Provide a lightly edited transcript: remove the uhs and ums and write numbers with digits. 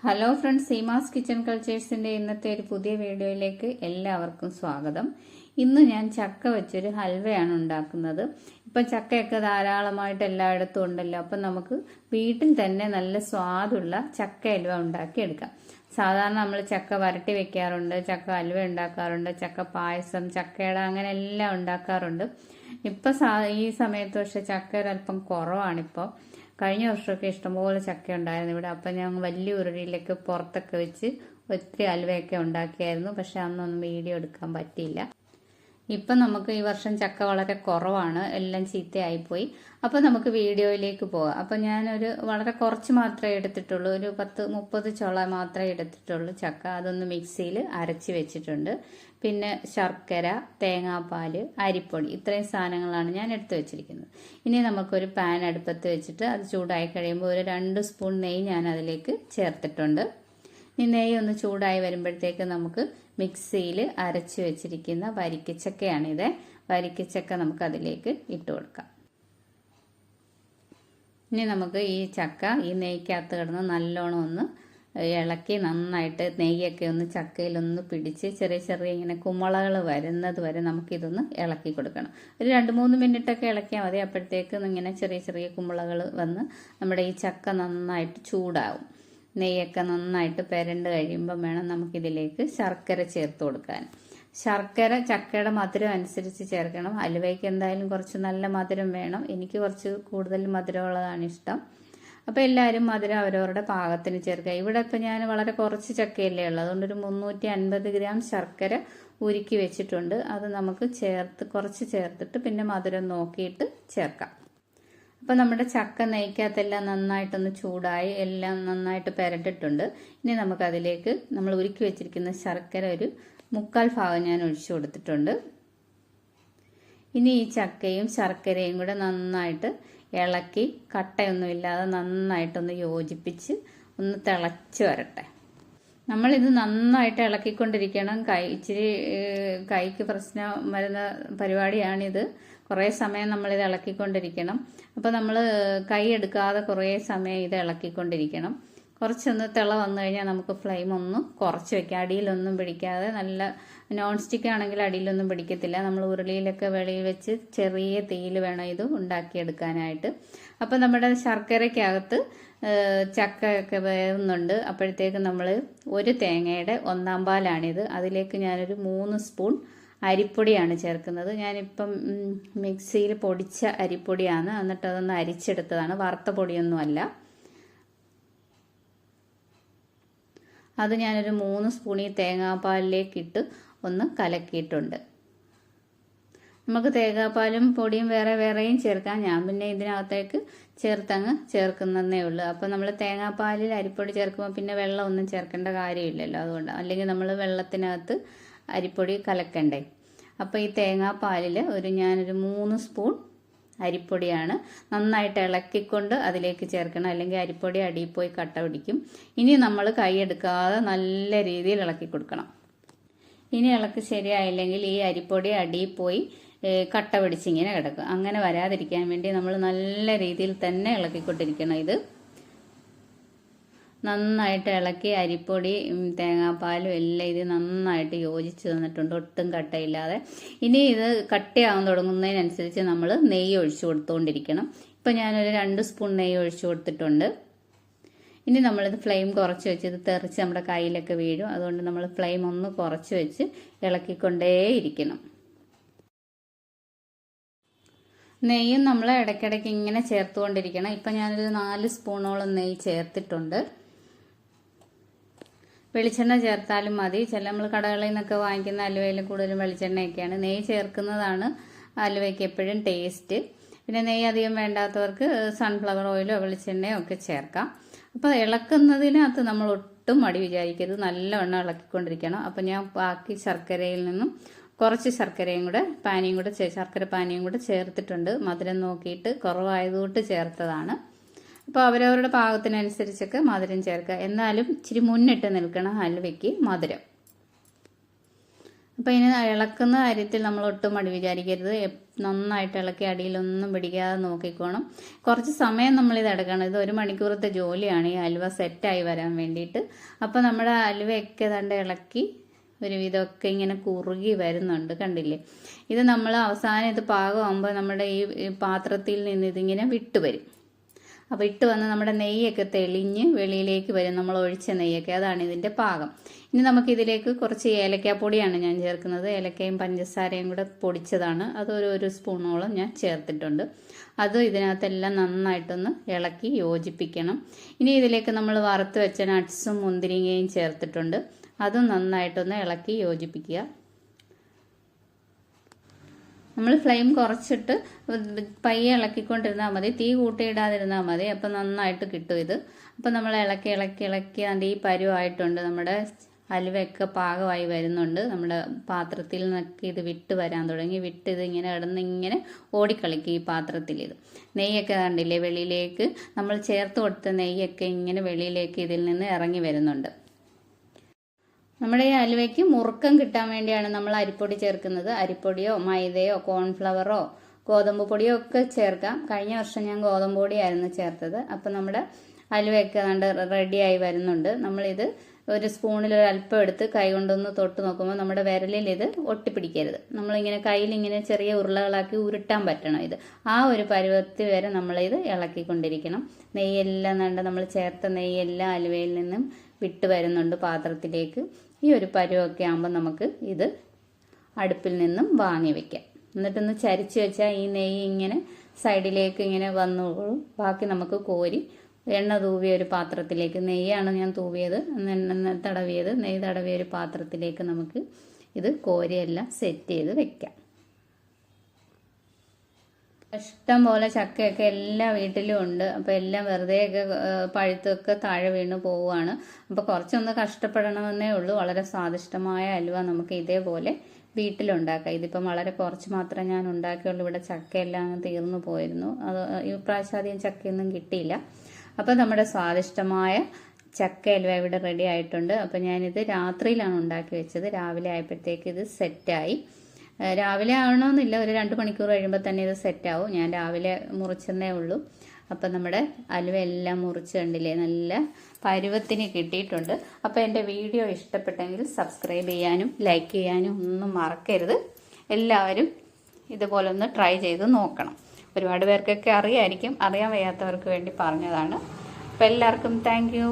Hello friends, Seemas kitchen കൾച്ചേഴ്സിൻ്റെ ഇന്നത്തെ ഒരു പുതിയ വീഡിയോയിലേക്ക് എല്ലാവർക്കും സ്വാഗതം. ഇന്ന് ഞാൻ ചക്ക വെച്ചൊരു ഹൽവയാണ് ഉണ്ടാക്കുന്നത്. ഇപ്പം ചക്കയൊക്കെ ധാരാളമായിട്ട് എല്ലായിടത്തും ഉണ്ടല്ലോ. അപ്പം നമുക്ക് വീട്ടിൽ തന്നെ നല്ല സ്വാദുള്ള ചക്ക ഹൽവ ഉണ്ടാക്കിയെടുക്കാം. സാധാരണ നമ്മൾ ചക്ക വരട്ടി വെക്കാറുണ്ട്, ചക്ക ഹൽവ ഉണ്ടാക്കാറുണ്ട്, ചക്ക പായസം, ചക്കയട അങ്ങനെ എല്ലാം ഉണ്ടാക്കാറുണ്ട്. ഇപ്പം ഈ സമയത്ത് പക്ഷെ ചക്ക ഒരല്പം കുറവാണിപ്പോൾ. കഴിഞ്ഞ വർഷമൊക്കെ ഇഷ്ടംപോലെ ചക്ക ഉണ്ടായിരുന്നു ഇവിടെ. അപ്പം ഞാൻ വലിയ ഉരുളിയിലൊക്കെ പുറത്തൊക്കെ വെച്ച് ഒത്തിരി ഹൽവയൊക്കെ ഉണ്ടാക്കിയായിരുന്നു. പക്ഷെ അന്നൊന്നും വീഡിയോ എടുക്കാൻ പറ്റിയില്ല. ഇപ്പം നമുക്ക് ഈ വർഷം ചക്ക വളരെ കുറവാണ്, എല്ലാം ചീത്തയായിപ്പോയി. അപ്പം നമുക്ക് വീഡിയോയിലേക്ക് പോകാം. അപ്പം ഞാനൊരു വളരെ കുറച്ച് മാത്രമേ എടുത്തിട്ടുള്ളൂ, ഒരു 10-30 ചുള മാത്രമേ എടുത്തിട്ടുള്ളൂ ചക്ക. അതൊന്ന് മിക്സിയിൽ അരച്ച് വെച്ചിട്ടുണ്ട്. പിന്നെ ശർക്കര, തേങ്ങാപ്പാൽ, അരിപ്പൊടി, ഇത്രയും സാധനങ്ങളാണ് ഞാൻ എടുത്തു വെച്ചിരിക്കുന്നത്. ഇനി നമുക്കൊരു പാൻ അടുപ്പത്ത് വെച്ചിട്ട് അത് ചൂടായി കഴിയുമ്പോൾ ഒരു 2 സ്പൂൺ നെയ്യ് ഞാൻ അതിലേക്ക് ചേർത്തിട്ടുണ്ട്. ഈ നെയ്യ് ഒന്ന് ചൂടായി വരുമ്പോഴത്തേക്ക് നമുക്ക് മിക്സിയിൽ അരച്ച് വെച്ചിരിക്കുന്ന വരിക്കച്ചക്കയാണിത്. വരിക്കച്ചക്ക നമുക്ക് അതിലേക്ക് ഇട്ട് കൊടുക്കാം. ഇനി നമുക്ക് ഈ ചക്ക ഈ നെയ്ക്കകത്ത് കിടന്ന് നല്ലോണം ഒന്ന് ഇളക്കി നന്നായിട്ട് നെയ്യൊക്കെ ഒന്ന് ചക്കയിലൊന്ന് പിടിച്ച് ചെറിയ ചെറിയ ഇങ്ങനെ കുമളകൾ വരുന്നത് വരെ നമുക്കിതൊന്ന് ഇളക്കി കൊടുക്കണം. ഒരു 2-3 മിനിറ്റൊക്കെ ഇളക്കിയാൽ മതി. അപ്പോഴത്തേക്ക് ഇങ്ങനെ ചെറിയ ചെറിയ കുമളകൾ വന്ന് നമ്മുടെ ഈ ചക്ക നന്നായിട്ട് ചൂടാവും. നെയ്യൊക്കെ നന്നായിട്ട് പെരണ്ട് കഴിയുമ്പം വേണം നമുക്കിതിലേക്ക് ശർക്കര ചേർത്ത് കൊടുക്കാൻ. ശർക്കര ചക്കയുടെ മധുരം അനുസരിച്ച് ചേർക്കണം. ഹലുവയ്ക്ക് എന്തായാലും കുറച്ച് നല്ല മധുരം വേണം. എനിക്ക് കുറച്ച് കൂടുതൽ മധുരമുള്ളതാണ് ഇഷ്ടം. അപ്പോൾ എല്ലാവരും മധുരം അവരവരുടെ പാകത്തിന് ചേർക്കുക. ഇവിടെ ഇപ്പം ഞാൻ വളരെ കുറച്ച് ചക്കയല്ലേ ഉള്ളൂ, അതുകൊണ്ട് ഒരു 350 ഗ്രാം ശർക്കര ഉരുക്കി വെച്ചിട്ടുണ്ട്. അത് നമുക്ക് കുറച്ച് ചേർത്തിട്ട് പിന്നെ മധുരം നോക്കിയിട്ട് ചേർക്കാം. അപ്പോൾ നമ്മുടെ ചക്ക നെയ്ക്കകത്തെല്ലാം നന്നായിട്ടൊന്ന് ചൂടായി എല്ലാം നന്നായിട്ട് പെരട്ടിട്ടുണ്ട്. ഇനി നമുക്കതിലേക്ക് നമ്മൾ ഉരുക്കി വെച്ചിരിക്കുന്ന ശർക്കര ഒരു 3/4 ഭാഗം ഞാൻ ഒഴിച്ചു കൊടുത്തിട്ടുണ്ട്. ഇനി ഈ ചക്കയും ശർക്കരയും കൂടെ നന്നായിട്ട് ഇളക്കി കട്ടയൊന്നുമില്ലാതെ നന്നായിട്ടൊന്ന് യോജിപ്പിച്ച് ഒന്ന് തിളച്ച് വരട്ടെ. നമ്മളിത് നന്നായിട്ട് ഇളക്കിക്കൊണ്ടിരിക്കണം. ഇച്ചിരി കൈക്ക് പ്രശ്നം വരുന്ന പരിപാടിയാണിത്. കുറേ സമയം നമ്മളിത് ഇളക്കിക്കൊണ്ടിരിക്കണം. അപ്പോൾ നമ്മൾ കൈ എടുക്കാതെ കുറേ സമയം ഇത് ഇളക്കിക്കൊണ്ടിരിക്കണം. കുറച്ചൊന്ന് തിള വന്നു കഴിഞ്ഞാൽ നമുക്ക് ഫ്ലെയിം ഒന്ന് കുറച്ച് വെക്കാം. അടിയിലൊന്നും പിടിക്കാതെ, നല്ല നോൺ സ്റ്റിക്ക് ആണെങ്കിൽ അടിയിലൊന്നും പിടിക്കത്തില്ല. നമ്മൾ ഉരുളിയിലൊക്കെ വെളിയിൽ വെച്ച് ചെറിയ തീയിൽ വേണം ഇത് ഉണ്ടാക്കിയെടുക്കാനായിട്ട്. അപ്പോൾ നമ്മുടെ ശർക്കരയ്ക്കകത്ത് ചക്കയൊക്കെ വേവുന്നുണ്ട്. അപ്പോഴത്തേക്ക് നമ്മൾ ഒരു തേങ്ങയുടെ 1/4 പാലാണിത്. അതിലേക്ക് ഞാനൊരു 3 സ്പൂൺ അരിപ്പൊടിയാണ് ചേർക്കുന്നത്. ഞാനിപ്പം മിക്സിയിൽ പൊടിച്ച അരിപ്പൊടിയാണ്, എന്നിട്ട് അതൊന്ന് അരിച്ചെടുത്തതാണ്, വറുത്ത പൊടിയൊന്നുമല്ല. അത് ഞാനൊരു 3 സ്പൂൺ ഈ തേങ്ങാപ്പാലിലേക്കിട്ട് ഒന്ന് കലക്കിയിട്ടുണ്ട്. നമുക്ക് തേങ്ങാപ്പാലും പൊടിയും വേറെ വേറെയും ചേർക്കാം. ഞാൻ പിന്നെ ഇതിനകത്തേക്ക് ചേർക്കുന്നതേ ഉള്ളൂ. അപ്പോൾ നമ്മൾ തേങ്ങാപ്പാലിൽ അരിപ്പൊടി ചേർക്കുമ്പോൾ പിന്നെ വെള്ളം ഒന്നും ചേർക്കേണ്ട കാര്യമില്ലല്ലോ, അതുകൊണ്ട്. അല്ലെങ്കിൽ നമ്മൾ വെള്ളത്തിനകത്ത് അരിപ്പൊടി കലക്കണ്ടേ. അപ്പോൾ ഈ തേങ്ങാപ്പാലിൽ ഞാനൊരു 3 സ്പൂൺ അരിപ്പൊടിയാണ് നന്നായിട്ട് ഇളക്കിക്കൊണ്ട് അതിലേക്ക് ചേർക്കണം, അല്ലെങ്കിൽ അരിപ്പൊടി അടിയിൽ പോയി കട്ട പിടിക്കും. ഇനി നമ്മൾ കൈയെടുക്കാതെ നല്ല രീതിയിൽ ഇളക്കി കൊടുക്കണം. ഇനി ഇളക്ക് ശരിയായില്ലെങ്കിൽ ഈ അരിപ്പൊടി അടിയിൽ പോയി കട്ട പിടിച്ചിങ്ങനെ കിടക്കും. അങ്ങനെ വരാതിരിക്കാൻ വേണ്ടി നമ്മൾ നല്ല രീതിയിൽ തന്നെ ഇളക്കിക്കൊണ്ടിരിക്കണം. ഇത് നന്നായിട്ട് ഇളക്കി അരിപ്പൊടി തേങ്ങാപ്പാലും എല്ലാം ഇത് നന്നായിട്ട് യോജിച്ച് തന്നിട്ടുണ്ട്, ഒട്ടും കട്ടയില്ലാതെ. ഇനി ഇത് കട്ടയാകാൻ തുടങ്ങുന്നതിനനുസരിച്ച് നമ്മൾ നെയ്യ് ഒഴിച്ചു കൊടുത്തുകൊണ്ടിരിക്കണം. ഇപ്പം ഞാനൊരു 2 സ്പൂൺ നെയ്യ് ഒഴിച്ചു കൊടുത്തിട്ടുണ്ട്. ഇനി നമ്മളിത് ഫ്ലെയിം കുറച്ച് വെച്ച്, ഇത് തെറിച്ച് നമ്മുടെ കയ്യിലൊക്കെ വീഴും. അതുകൊണ്ട് നമ്മൾ ഫ്ലെയിം ഒന്ന് കുറച്ച് വെച്ച് ഇളക്കിക്കൊണ്ടേയിരിക്കണം. നെയ്യും നമ്മൾ ഇടയ്ക്കിടയ്ക്ക് ഇങ്ങനെ ചേർത്തുകൊണ്ടിരിക്കണം. ഇപ്പം ഞാനൊരു 4 സ്പൂണോളം നെയ്യ് ചേർത്തിട്ടുണ്ട്. വെളിച്ചെണ്ണ ചേർത്താലും മതി. നമ്മൾ കടകളിൽ നിന്നൊക്കെ വാങ്ങിക്കുന്ന ഹലുവയിൽ കൂടുതലും വെളിച്ചെണ്ണയൊക്കെയാണ്. നെയ്യ് ചേർക്കുന്നതാണ് ഹലുവയ്ക്ക് എപ്പോഴും ടേസ്റ്റ്. പിന്നെ നെയ്യ് അധികം വേണ്ടാത്തവർക്ക് സൺഫ്ലവർ ഓയിലോ വെളിച്ചെണ്ണയോ ഒക്കെ ചേർക്കാം. അപ്പോൾ ഇളക്കുന്നതിനകത്ത് നമ്മൾ ഒട്ടും മടി വിചാരിക്കരുത്, നല്ലവണ്ണം ഇളക്കിക്കൊണ്ടിരിക്കണം. അപ്പോൾ ഞാൻ ബാക്കി ശർക്കരയിൽ നിന്നും കുറച്ച് ശർക്കരയും കൂടെ ശർക്കര പാനിയും കൂടെ ചേർത്തിട്ടുണ്ട്. മധുരം നോക്കിയിട്ട് കുറവായതുകൊണ്ട് ചേർത്തതാണ്. അപ്പോൾ അവരവരുടെ പാകത്തിനനുസരിച്ചൊക്കെ മധുരം ചേർക്കുക. എന്നാലും ഇച്ചിരി മുന്നിട്ട് നിൽക്കണം ഹൽവയ്ക്ക് മധുരം. അപ്പോൾ ഇനി ഇളക്കുന്ന കാര്യത്തിൽ നമ്മൾ ഒട്ടും മടി വിചാരിക്കരുത്. നന്നായിട്ട് ഇളക്കി അടിയിലൊന്നും പിടിക്കാതെ നോക്കിക്കോണം. കുറച്ച് സമയം നമ്മളിത് എടുക്കണം. ഇത് 1 മണിക്കൂറത്തെ ജോലിയാണ് ഈ അലുവ സെറ്റായി വരാൻ വേണ്ടിയിട്ട്. അപ്പോൾ നമ്മുടെ അലുവയൊക്കെ ദാണ്ട് ഇളക്കി ഒരുവിധമൊക്കെ ഇങ്ങനെ കുറുകി വരുന്നുണ്ട്, കണ്ടില്ലേ? ഇത് നമ്മൾ അവസാനം ഇത് പാകമാകുമ്പോൾ നമ്മുടെ ഈ പാത്രത്തിൽ നിന്ന് ഇതിങ്ങനെ വിട്ടുവരും. അപ്പോൾ ഇട്ട് വന്ന് നമ്മുടെ നെയ്യൊക്കെ തെളിഞ്ഞ് വെളിയിലേക്ക് വരും, നമ്മൾ ഒഴിച്ച നെയ്യൊക്കെ. അതാണ് ഇതിൻ്റെ പാകം. ഇനി നമുക്കിതിലേക്ക് കുറച്ച് ഏലക്കാപ്പൊടിയാണ് ഞാൻ ചേർക്കുന്നത്. ഏലക്കയും പഞ്ചസാരയും കൂടെ പൊടിച്ചതാണ്. അത് ഒരു സ്പൂണോളം ഞാൻ ചേർത്തിട്ടുണ്ട്. അത് ഇതിനകത്തെല്ലാം നന്നായിട്ടൊന്ന് ഇളക്കി യോജിപ്പിക്കണം. ഇനി ഇതിലേക്ക് നമ്മൾ വറുത്ത് വെച്ച നട്ട്സും മുന്തിരിങ്ങയും ചേർത്തിട്ടുണ്ട്. അതും നന്നായിട്ടൊന്ന് ഇളക്കി യോജിപ്പിക്കുക. നമ്മൾ ഫ്ലെയിം കുറച്ചിട്ട് പയ്യെ ഇളക്കിക്കൊണ്ടിരുന്നാൽ മതി, തീ കൂട്ടിയിടാതിരുന്നാൽ മതി. അപ്പം നന്നായിട്ട് കിട്ടും ഇത്. അപ്പം നമ്മൾ ഇളക്കി അതിൻ്റെ ഈ പരുവായിട്ടുണ്ട്. നമ്മുടെ അലുവയൊക്കെ പാകമായി വരുന്നുണ്ട്. നമ്മുടെ പാത്രത്തിൽ നിന്നൊക്കെ ഇത് വിട്ട് വരാൻ തുടങ്ങി. ഇത് ഇങ്ങനെ ഇങ്ങനെ ഓടിക്കളിക്കും ഈ പാത്രത്തിൽ. ഇത് നെയ്യൊക്കെ കണ്ടില്ലേ വെളിയിലേക്ക്, നമ്മൾ ചേർത്ത് കൊടുത്ത നെയ്യൊക്കെ ഇങ്ങനെ വെളിയിലേക്ക് ഇതിൽ നിന്ന് ഇറങ്ങി വരുന്നുണ്ട്. നമ്മുടെ ഈ അലുവയ്ക്ക് മുറുക്കം കിട്ടാൻ വേണ്ടിയാണ് നമ്മൾ അരിപ്പൊടി ചേർക്കുന്നത്. അരിപ്പൊടിയോ മൈദയോ കോൺഫ്ലവറോ ഗോതമ്പ് പൊടിയോ ഒക്കെ ചേർക്കാം. കഴിഞ്ഞ വർഷം ഞാൻ ഗോതമ്പ് പൊടിയായിരുന്നു ചേർത്തത്. അപ്പം നമ്മുടെ അലുവയൊക്കെ കണ്ട് റെഡിയായി വരുന്നുണ്ട്. നമ്മളിത് ഒരു സ്പൂണിൽ ഒരല്പം എടുത്ത് കൈ കൊണ്ടൊന്ന് തൊട്ട് നോക്കുമ്പോൾ നമ്മുടെ വിരലിൽ ഇത് ഒട്ടിപ്പിടിക്കരുത്. നമ്മളിങ്ങനെ കയ്യിലിങ്ങനെ ചെറിയ ഉരുളകളാക്കി ഉരുട്ടാൻ പറ്റണം. ഇത് ആ ഒരു പരുവത്തിൽ വരെ നമ്മളിത് ഇളക്കിക്കൊണ്ടിരിക്കണം. നെയ്യെല്ലാം നമ്മൾ ചേർത്ത നെയ്യെല്ലാം അലുവയിൽ നിന്നും വിട്ട് വരുന്നുണ്ട് പാത്രത്തിലേക്ക്. ഈ ഒരു പരുവൊക്കെ ആകുമ്പോൾ നമുക്ക് ഇത് അടുപ്പിൽ നിന്നും വാങ്ങി വെക്കാം. എന്നിട്ടൊന്ന് ചരിച്ച് വെച്ചാൽ ഈ നെയ്യ് ഇങ്ങനെ സൈഡിലേക്ക് ഇങ്ങനെ വന്നോളും. ബാക്കി നമുക്ക് കോരി എണ്ണ തൂവിയ ഒരു പാത്രത്തിലേക്ക്, നെയ്യാണ് ഞാൻ തൂവിയത്, നെയ്യ് തടവിയ ഒരു പാത്രത്തിലേക്ക് നമുക്ക് ഇത് കോരിയെല്ലാം സെറ്റ് ചെയ്ത് വെക്കാം. ഇഷ്ടം പോലെ ചക്കയൊക്കെ എല്ലാ വീട്ടിലും ഉണ്ട്. അപ്പോൾ എല്ലാം വെറുതെയൊക്കെ പഴുത്തൊക്കെ താഴെ വീണ് പോവുകയാണ്. അപ്പോൾ കുറച്ചൊന്ന് കഷ്ടപ്പെടണമെന്നേ ഉള്ളൂ. വളരെ സ്വാദിഷ്ടമായ അലുവ നമുക്ക് ഇതേപോലെ വീട്ടിലുണ്ടാക്കാം. ഇതിപ്പം വളരെ കുറച്ച് മാത്രമേ ഞാൻ ഉണ്ടാക്കിയുള്ളൂ. ഇവിടെ ചക്കയെല്ലാം തീർന്നു പോയിരുന്നു. അത് ഈ പ്രാവശ്യം അധികം ചക്കയൊന്നും കിട്ടിയില്ല. അപ്പോൾ നമ്മുടെ സ്വാദിഷ്ടമായ ചക്ക അലുവ ഇവിടെ റെഡി ആയിട്ടുണ്ട്. അപ്പോൾ ഞാനിത് രാത്രിയിലാണ് ഉണ്ടാക്കി വെച്ചത്. രാവിലെ ആയപ്പോഴത്തേക്ക് ഇത് സെറ്റായി. രാവിലെ ആവണമെന്നില്ല, ഒരു 2 മണിക്കൂർ കഴിയുമ്പോൾ തന്നെ ഇത് സെറ്റാവും. ഞാൻ രാവിലെ മുറിച്ചെന്നേ ഉള്ളൂ. അപ്പം നമ്മുടെ അലുവ എല്ലാം മുറിച്ച് കണ്ടില്ലേ, നല്ല പരുവത്തിന് കിട്ടിയിട്ടുണ്ട്. അപ്പോൾ എൻ്റെ വീഡിയോ ഇഷ്ടപ്പെട്ടെങ്കിൽ സബ്സ്ക്രൈബ് ചെയ്യാനും ലൈക്ക് ചെയ്യാനും ഒന്നും മറക്കരുത്. എല്ലാവരും ഇതുപോലെ ഒന്ന് ട്രൈ ചെയ്ത് നോക്കണം. ഒരുപാട് പേർക്കൊക്കെ അറിയായിരിക്കും, അറിയാൻ വയ്യാത്തവർക്ക് വേണ്ടി പറഞ്ഞതാണ്. അപ്പോൾ എല്ലാവർക്കും താങ്ക് യു.